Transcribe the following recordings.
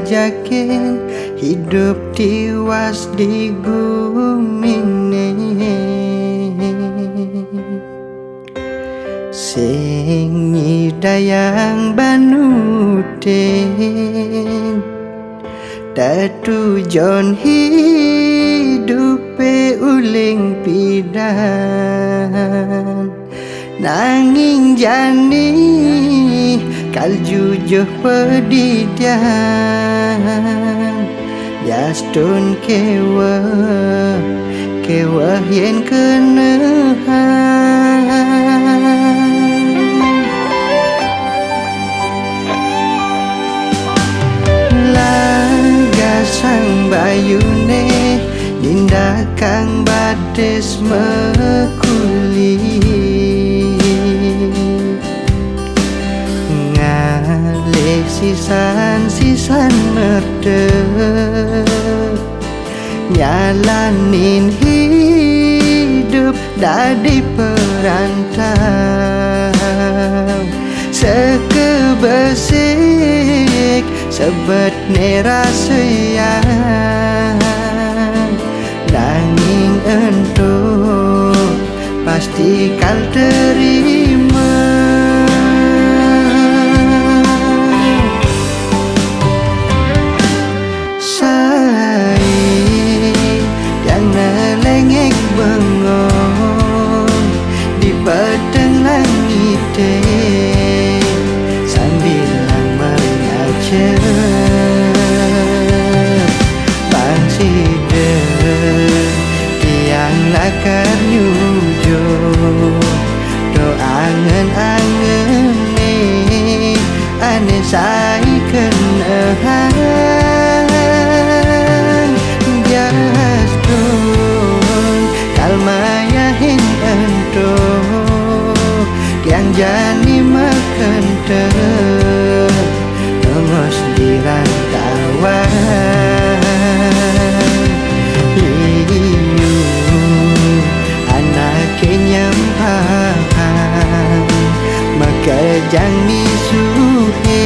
ngajakin hidup tiwas di bumi ini. Sing nyidayang banutin tatujon hidupe uling pidan, nanging jani kaljujuh pedidian. Biastun kewah yen kenehan. Sang bayune ninda kang batis mekuli, ngalih sisan merdek, nyalanin hidup dadi perantau. Sekebesik sebet nerasayang, nanging entuk pasti kal terima. Saya yang nelengek bengong di pedang langit sambil mengajar lakar nyujo doangen-angen ane saikeun ehan biastun kalmayahin ento yang jani makan ter ngos dirantauan. Makajang misuhin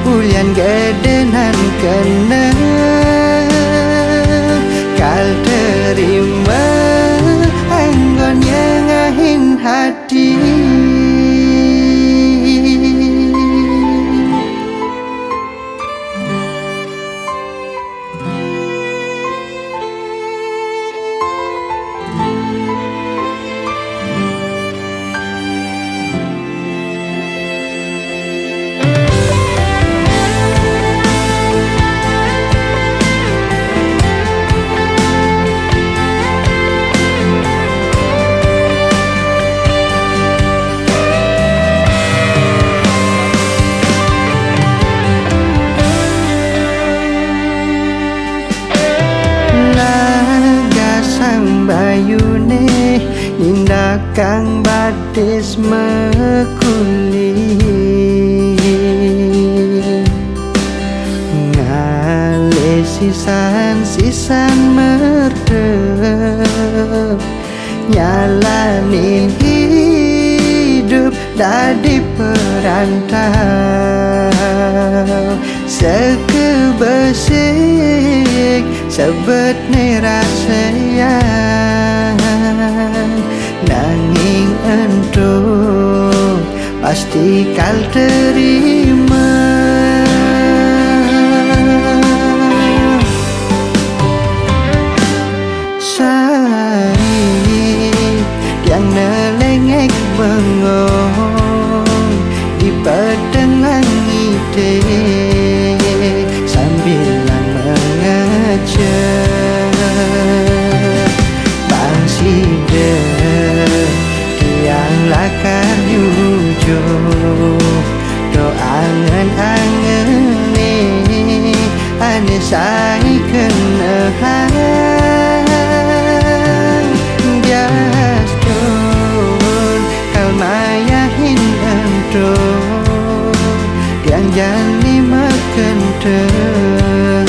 ulian gedenan kena kal terima anggon yang ngahin hati. Bayune ninda kang batis mekuli, ngalih sisan merdek, nyalanin hidup dadi perantau. Sekebesik sebet nerasayang, nanging entuk pasti kal terima. Saya yang nelengek bengong di pedang langit sambil mengajar bangside tiang lakar nyujo doangen-angen ane saikeun ehan biastun kalmayahin entuk yang jani makan ter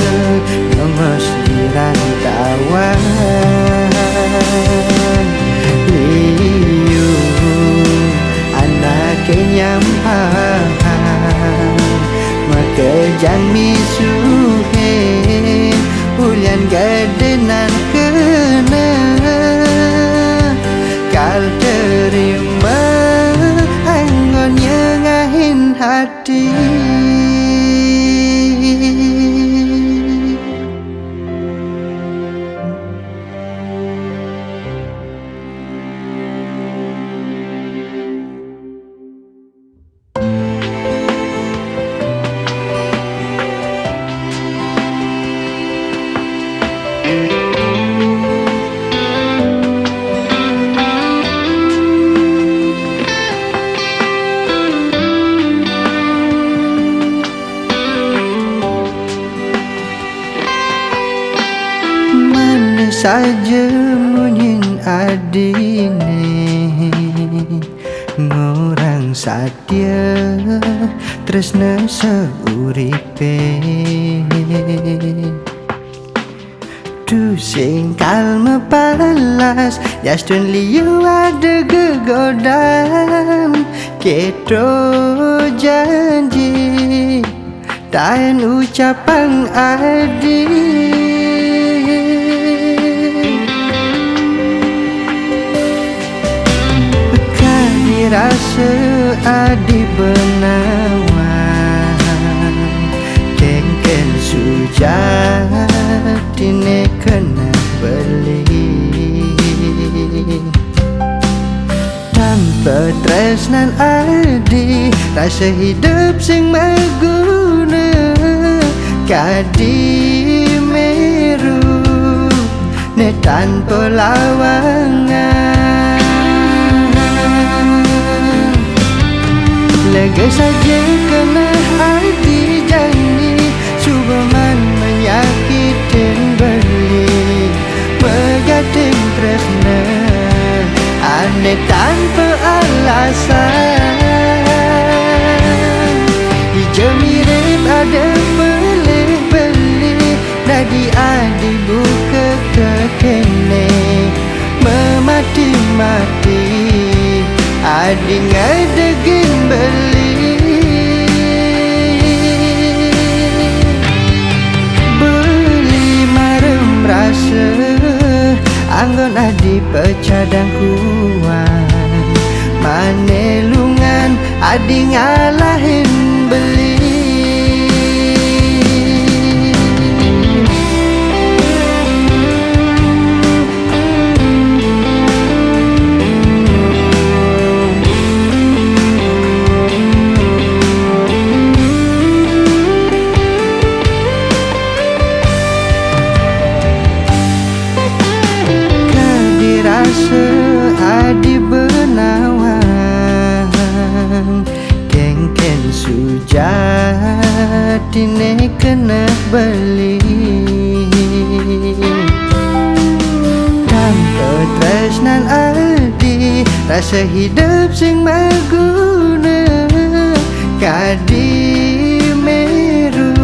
ngos dirantauan. Liu anak nyampahan makejang misu saja munyin adine ngurang satya tresna seuripe tu sing kalma palas yastun liu ada gegodan keto janji dan ucapan adi rasa adi benawan kengken sujatine kena beli tanpa tresnan adi rasa hidup sing maguna kadi meru ne tanpa lawangan lega saja kena hati jani Subaman menyakitin beli Megating tresna aneh tanpa alasan Hija mirip ada beli-beli Nadi adi buka kekene Memati-mati adi ngadegin beli Beli marem rasa Anggon adi pecadang kuan Manelungan adi ngalahin beli adi benawan kengken sujatine kena beli tanpa tresnan adi rasa hidup sing maguna kadi meru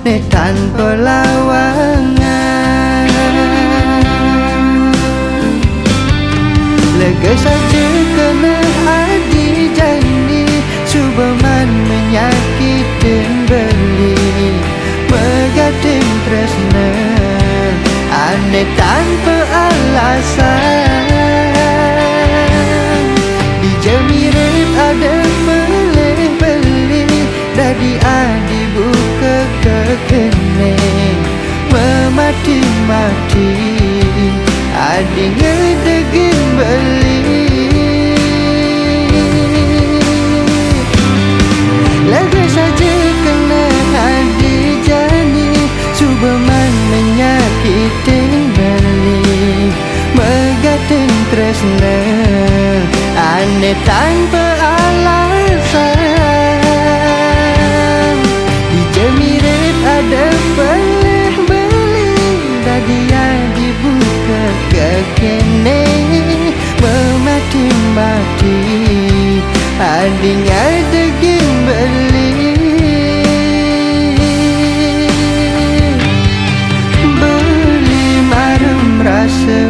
ne tanpa lawangan lega saja kena hadi jani Subaman menyakitin beli Megating tresna aneh tanpa alasan Dija mirip ada beli-beli Dadi adi buka kekene Memati-mati adi ngedegin beli Lega saja kena hadi jani Subaman menyakitin beli Megating tresna aneh tanpa alasan Dija mirip ada beli-beli Dadi adi buka kekene Memati-mati adi ngadegin beli Beli marem rasa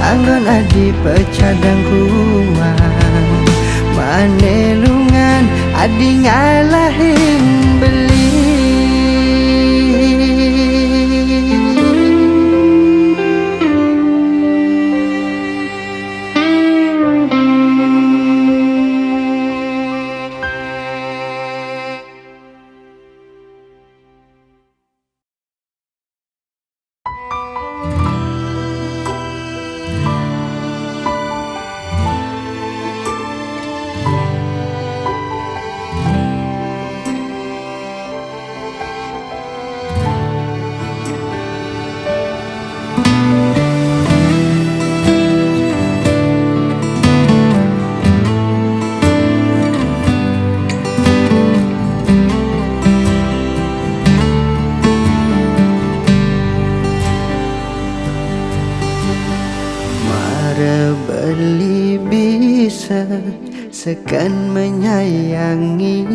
Anggon adi pecadang kuan Manelungan adi ngalahin beli sekan menyayangi,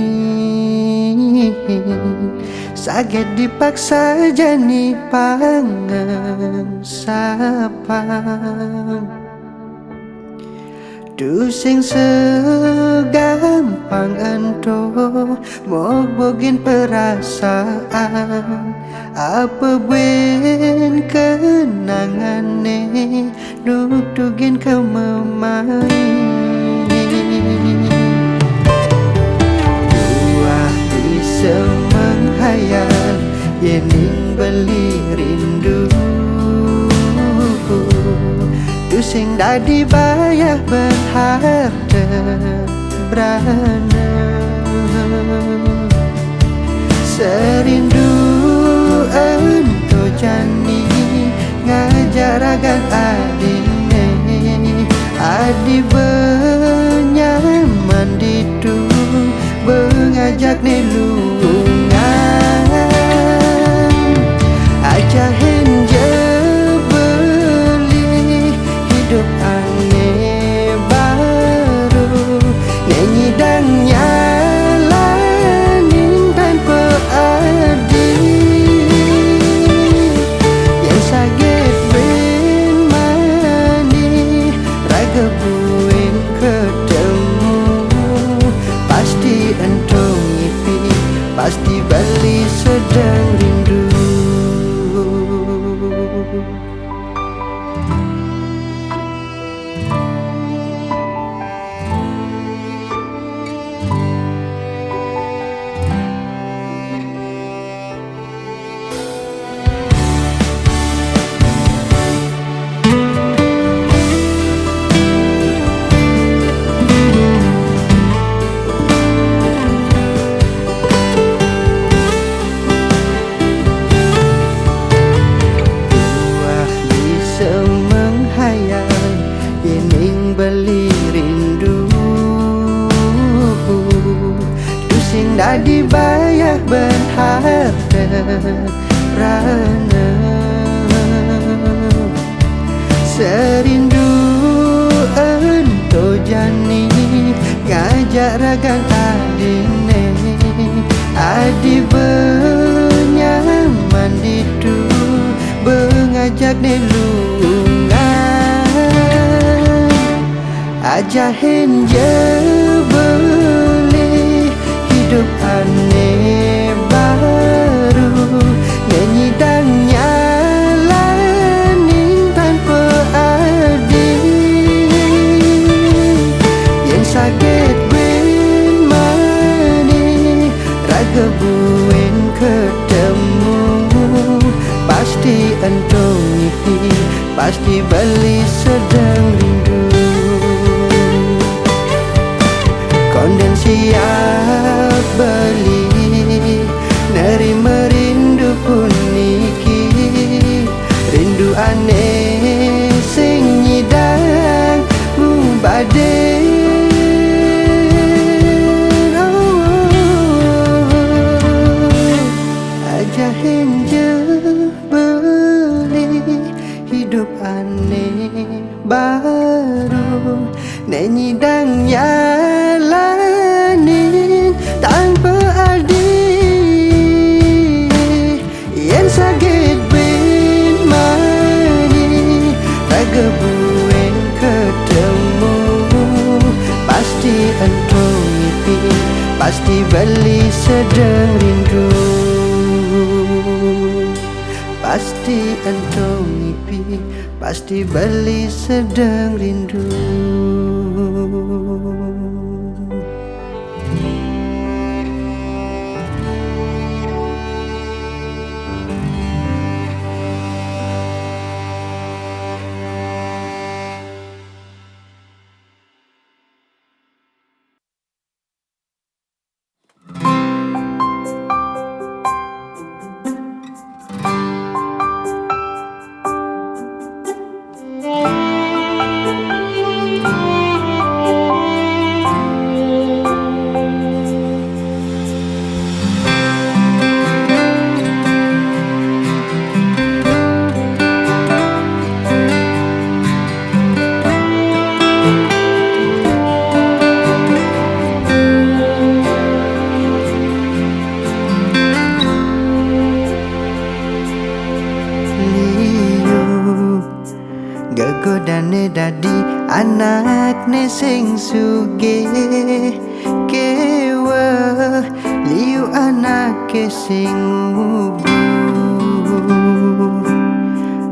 sakit dipaksa jani pangan sapang. Tu sing segampang ento mogogin perasaan, apa buen kenangan nih duk-dugin kau memai. Dua bisa menghayal yening beli rindu, tu sing dah dibayar berharga berana. Serindu ento jani ngajar agan adine, adi benyaman ditu mengajak ni lungan. Ajahin je beli hidup aneh baru, nyanyi dan nyalanin tanpa arti. Yang sakit ben mani raga buin ketemu, pasti entong ngipi, pasti balik sedang rindu. Beli rindu, tu sing dah dibayar berharga rana. Serindu ento jani ngajak ragan adine, adi benyaman ditu mengajak ni lungan. Ajahin je beli hidup aneh baru, nyanyi dan nyalanin tanpa arti. Yang sakit ben mani raga buen ketemu, pasti entong ngipi, pasti beli sedang rindu. Konden siap beli nerima rindu pun niki, rindu aneh sing nyidang ngubade. Ajahin je beli hidup aneh baru, nyanyi dan nyalanin tanpa arti. Yang sakit ben mani raga buen ketemu, pasti entong ngipi, pasti beli sedang rindu. Pasti entong ngipi, pasti beli sedang rindu. anak ne sing sugih kewe liu anak ke sing ubu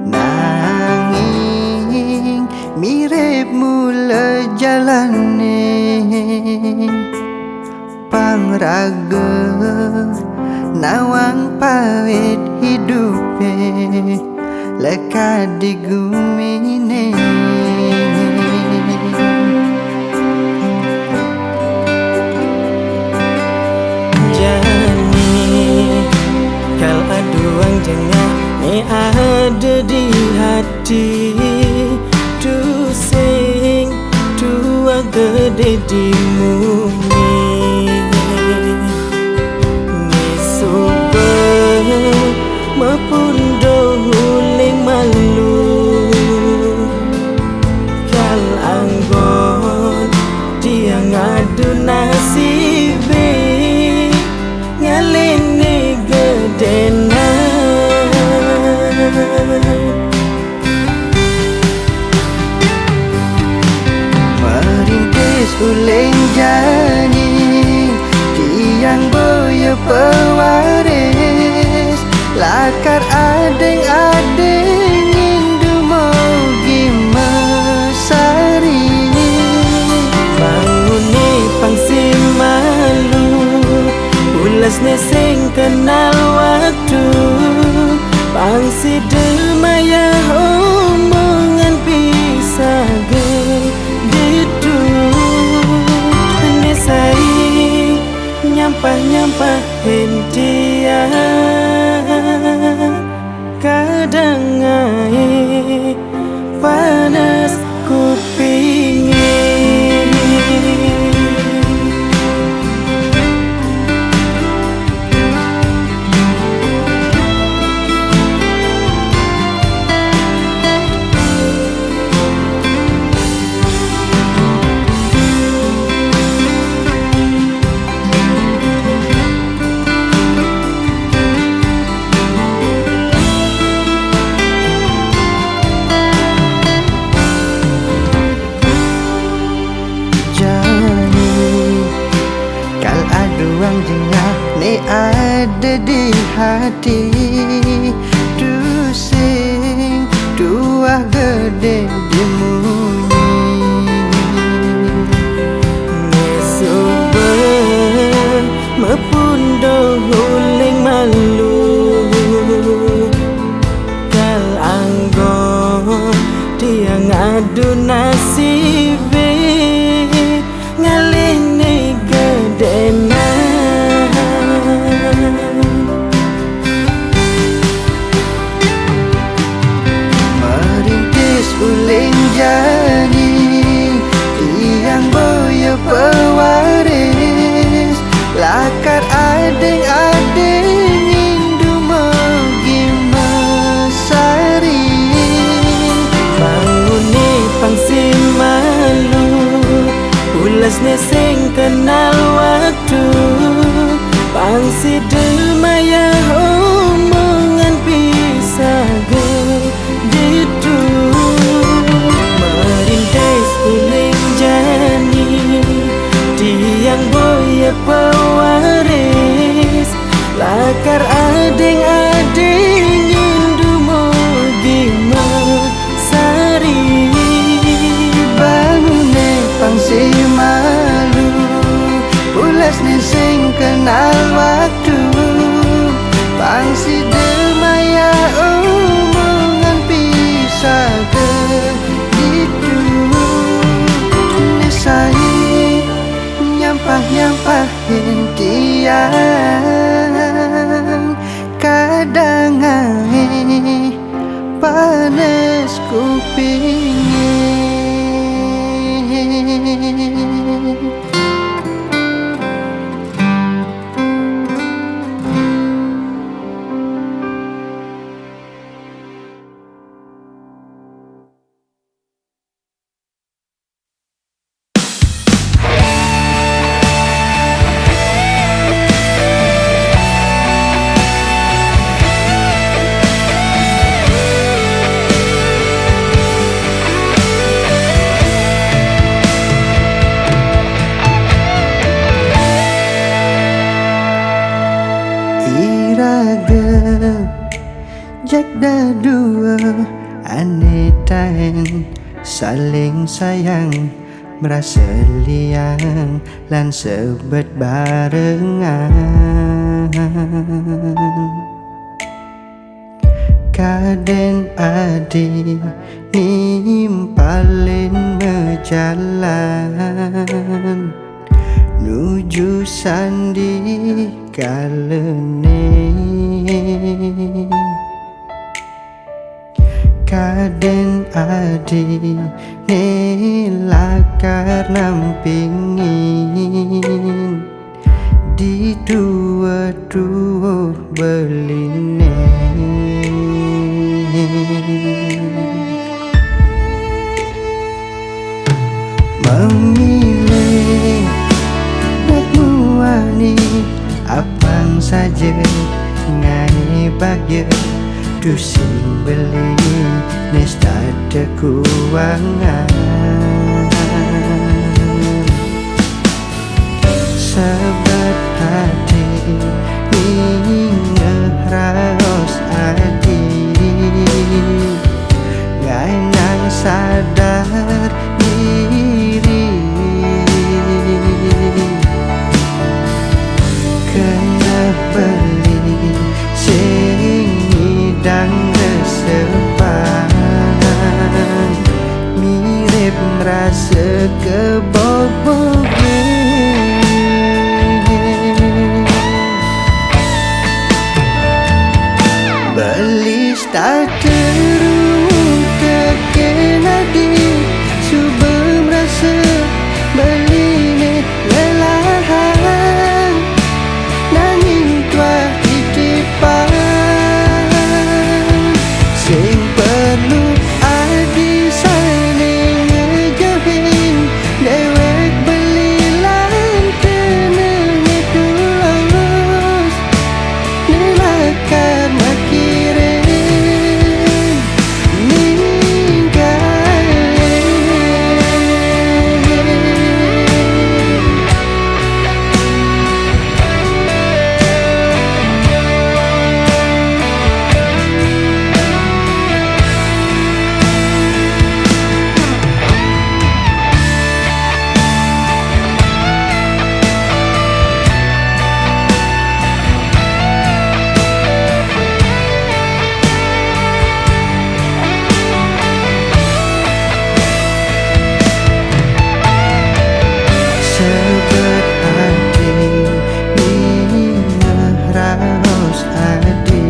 nanging mirip mula jalane pangraga nawang pawit hidupe leka digumine kal aduang jengah ni ada di hati tu sing tua gede di mumi ni super mapundo huling malu kal anggon dia ngadu nasibe ngalini gedena merintis uling jani tiang boya pewaris lakar adeng-adeng indu mogi mesari banguni pangsi malu ulas neseng kenal waktu pangsi demaya omongan bisa geditu nesai nyampah-nyampah hentia kadang ae panas kupingin ruang jengah ni ada di hati tu sing dua gede di muni nesuber mepundo huling malu kal anggon dia ngadu nasibe ngalini gedena merintis uling jani tiang boya pewaris lakar adeng-adeng indu mogi mesari banguni pangsi malu ulas neseng kenal waktu pangsi demaya omongan bisa geditu merintis uling jani tiang boya pewaris lakar adeng-adeng indu mogi mesari bangune pangsi malu ulas ni sing kenal waktu pangsi demaya omongan bisa geditu nisai nyampah-nyampah hentian kadang ae panas kupingin Jagda dua ane taen saling sayang merasa liang lan sebet barengan kaden adi nimpalin mejalan nuju sandi kalene kaden adi nelakar nampingin di dua-dua beline memilih nak muani apang saja ngai bagya dusing beli nesta ada keuangan sahabat hati ngeraos adi ngai nang sadar diri kena beli sing dan resepan mirip merasa kebobogan belis tak terung kekenadi subem rasa beline lelahan nanging tuah titipan sing perlu adi saling ngejauhin dewek belilan kena ngedulus nelakar makirin sebet hati ngeraos adi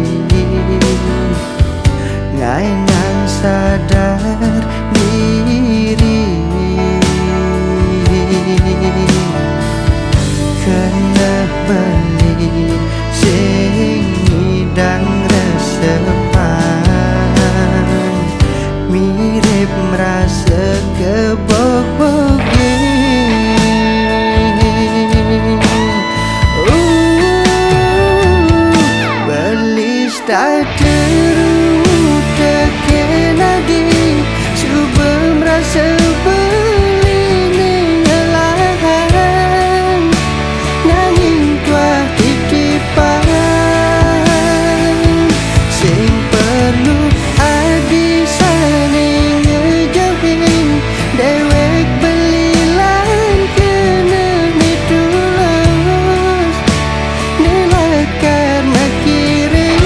ngai nang sadar diri kena beli sing ngidang resepan mirip merasa kebobogan belis tak terung kekenadi subem rasa beline ngelahan nanging tuah titipan sing perlu adi saling ngejauhin dewek belilan kena ditulus nelakar makirin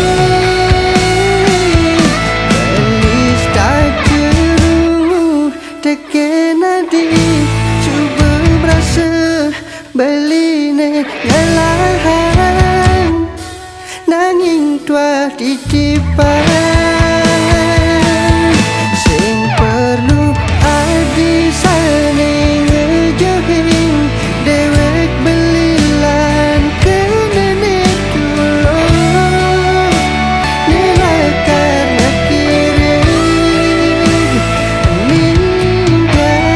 belis tak terung tekenadi cuba merasa beline ngelahan nanging tuah titipan sing perlu adi saling ngejauhin dewek belilan kena ditulus nelakar makirin ninggalin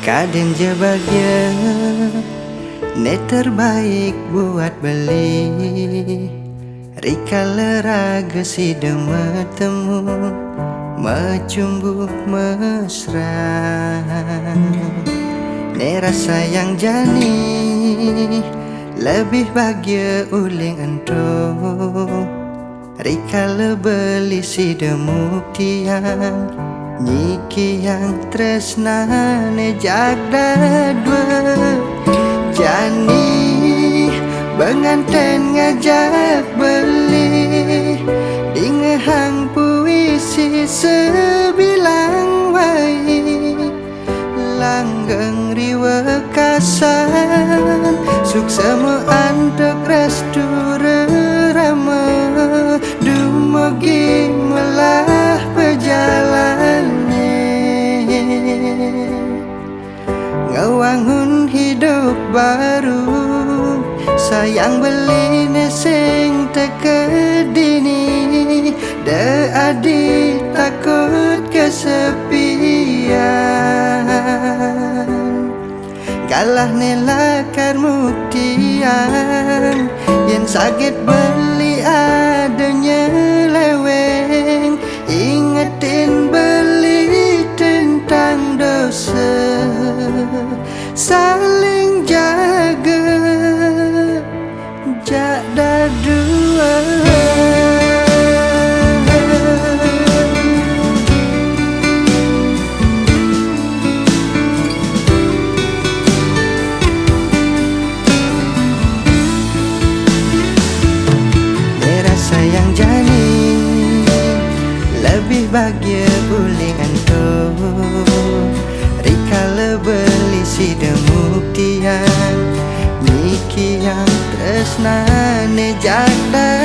Kaden je bahagia, ne terbaik buat beli. Rika leraga si temu, macumbu mesra. Ne rasa yang jani, lebih bahagia uling ento. Rika le beli si demuk tiang, Niki yang tresna ne jagda dua. Jani penganten ngajak beli, dingehang puisi sebilang wai. Langgeng riwa kasan, suksema antek restu rerama. Dumogi melah perjalannya, ngewangun hidup baru. Sayang beli neseng tekedini, de adik takut kesepian. Galah nelakar muktian, yang sakit beli adanya leweng. Ingetin beli tentang dosa, saling jaga, jada dua. Sayang jani, lebih bahagia uling anto. Rika le beli si demuk tiang, Niki yang tresna ne jagda